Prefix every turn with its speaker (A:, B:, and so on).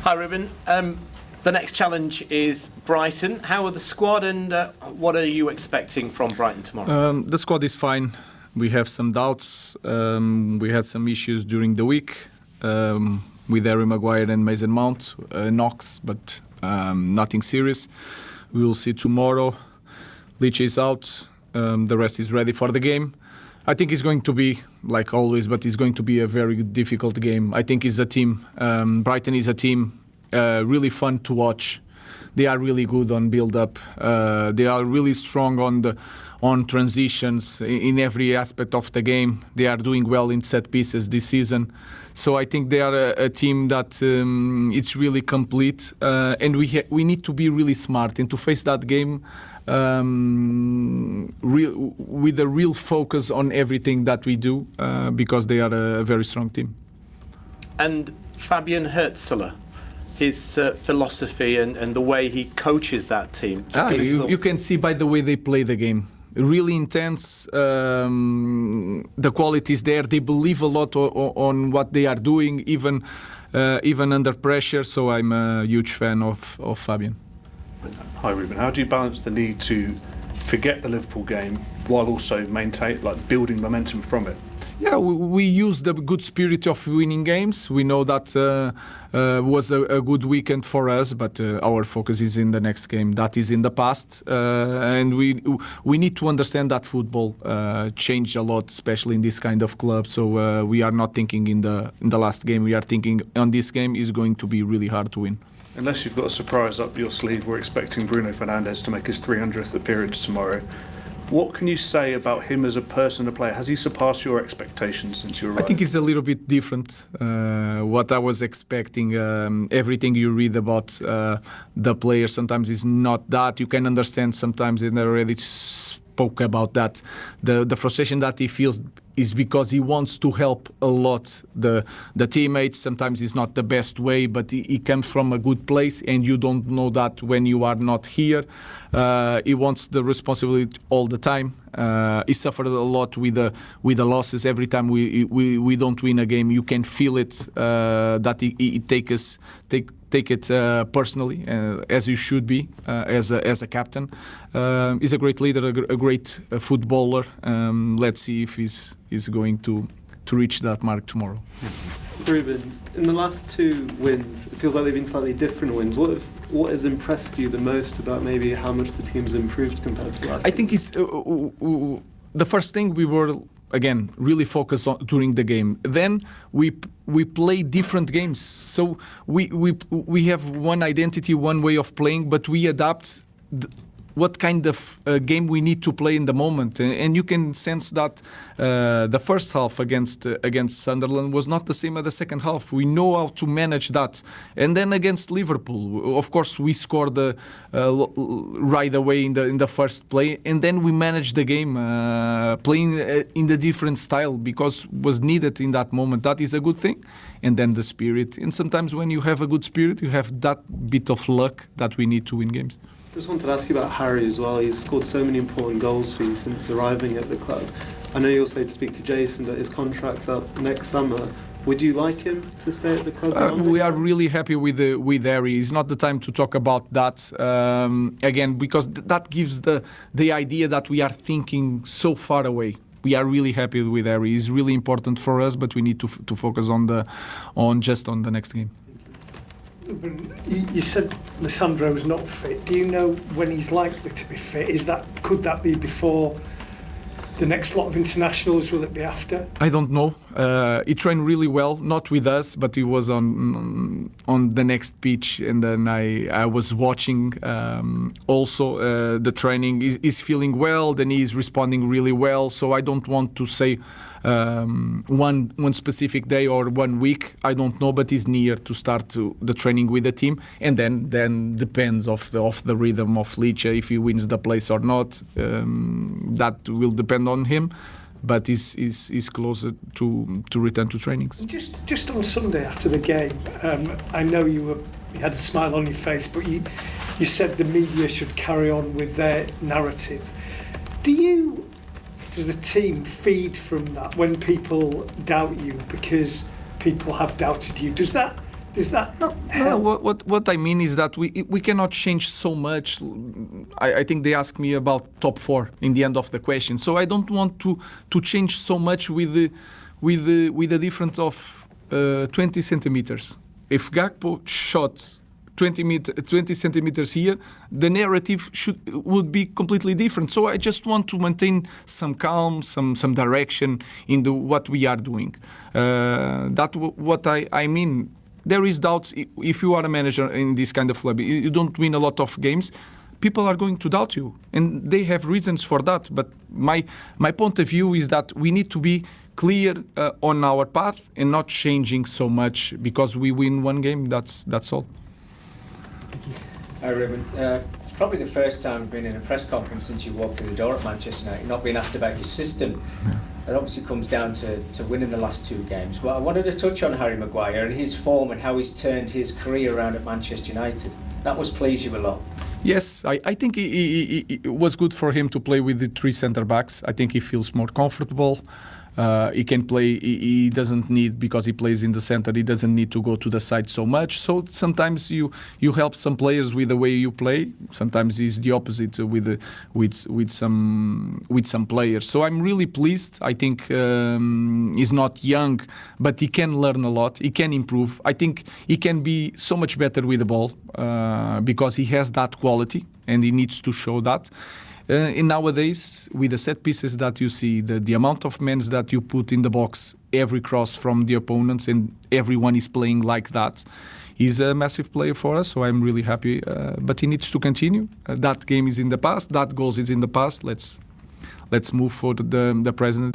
A: Hi, Ruben. The next challenge is Brighton. How are the squad, and what are you expecting from Brighton tomorrow?
B: The squad is fine. We have some doubts. We had some issues during the week with Harry Maguire and Mason Mount, knocks, but nothing serious. We will see tomorrow. Lich is out. The rest is ready for the game. I think it's going to be, like always, but it's going to be a very difficult game. I think it's a team. Brighton is a team really fun to watch. They are really good on build-up. They are really strong on transitions in every aspect of the game. They are doing well in set pieces this season. So I think they are a team that it's really complete. And we need to be really smart and to face that game with a real focus on everything that we do because they are a very strong team.
A: And Fabian Hürzeler, his philosophy and the way he coaches that team.
B: You can see by the way they play the game. Really intense. The quality is there. They believe a lot on what they are doing, even under pressure. So I'm a huge fan of Fabian.
C: Hi Ruben, how do you balance the need to forget the Liverpool game while also maintain, building momentum from it?
B: Yeah, we use the good spirit of winning games. We know that was a good weekend for us, but our focus is in the next game. That is in the past, and we need to understand that football changed a lot, especially in this kind of club. So we are not thinking in the last game. We are thinking on this game is going to be really hard to win.
C: Unless you've got a surprise up your sleeve, we're expecting Bruno Fernandes to make his 300th appearance tomorrow. What can you say about him as a person, a player? Has he surpassed your expectations since you arrived?
B: I think it's a little bit different. What I was expecting, everything you read about the player sometimes is not that. You can understand sometimes, and I already spoke about that. The frustration that he feels is because he wants to help a lot the teammates. Sometimes it's not the best way, but he comes from a good place, and you don't know that when you are not here. He wants the responsibility all the time. He suffered a lot with the losses. Every time we don't win a game, you can feel it that he take it personally, as you should be as a captain. He's a great leader, a great footballer. Let's see if he's going to reach that mark tomorrow.
D: Ruben, in the last two wins, it feels like they've been slightly different wins. What has impressed you the most about maybe how much the team's improved compared to last?
B: I think it's the first thing we were again really focused on during the game. Then we play different games, so we have one identity, one way of playing, but we adapt what kind of game we need to play in the moment, and you can sense that the first half against Sunderland was not the same as the second half. We know how to manage that, and then against Liverpool, of course, we scored right away in the first play, and then we managed the game playing in the different style because was needed in that moment. That is a good thing, and then the spirit. And sometimes when you have a good spirit, you have that bit of luck that we need to win games.
D: I just wanted to ask you about Harry as well. He's scored so many important goals for you since arriving at the club. I know you also had to speak to Jason that his contract's up next summer. Would you like him to stay at the club?
B: We are really happy with Harry. It's not the time to talk about that again, because that gives the idea that we are thinking so far away. We are really happy with Harry. He's really important for us, but we need to focus on the next game.
E: You said Lisandro's not fit. Do you know when he's likely to be fit? Could that be before the next lot of internationals? Will it be after?
B: I don't know. He trained really well, not with us, but he was on the next pitch, and then I was watching also the training. He's feeling well, then he's responding really well. So I don't want to say one specific day or 1 week. I don't know, but he's near to start the training with the team, and then depends of the rhythm of Lich if he wins the place or not. That will depend on him. But he's closer to return to trainings.
E: Just on Sunday after the game, I know you had a smile on your face, but you said the media should carry on with their narrative. Does the team feed from that when people doubt you because people have doubted you? Does that Does that
B: No,
E: help?
B: what I mean is that we cannot change so much. I think they asked me about top 4 in the end of the question, so I don't want to change so much with the difference of 20 centimeters. If Gakpo shot 20 centimeters here, the narrative would be completely different. So I just want to maintain some calm, some direction in what we are doing. That's what I mean. There is doubts if you are a manager in this kind of club. You don't win a lot of games. People are going to doubt you, and they have reasons for that. But my point of view is that we need to be clear on our path and not changing so much because we win one game. That's all.
F: Hi, Ruben. It's probably the first time I've been in a press conference since you walked through the door at Manchester United, not being asked about your system. It obviously comes down to winning the last 2 games. But I wanted to touch on Harry Maguire and his form and how he's turned his career around at Manchester United. That must please you a lot.
B: Yes, I think it was good for him to play with the 3 centre backs. I think he feels more comfortable. He can play, he doesn't need, because he plays in the center, he doesn't need to go to the side so much. So sometimes you help some players with the way you play. Sometimes it's the opposite with some players. So I'm really pleased. I think he's not young, but he can learn a lot. He can improve. I think he can be so much better with the ball because he has that quality and he needs to show that. And nowadays, with the set pieces that you see, the amount of men that you put in the box, every cross from the opponents, and everyone is playing like that, he's a massive player for us. So I'm really happy. But he needs to continue. That game is in the past. That goal is in the past. Let's move for the present.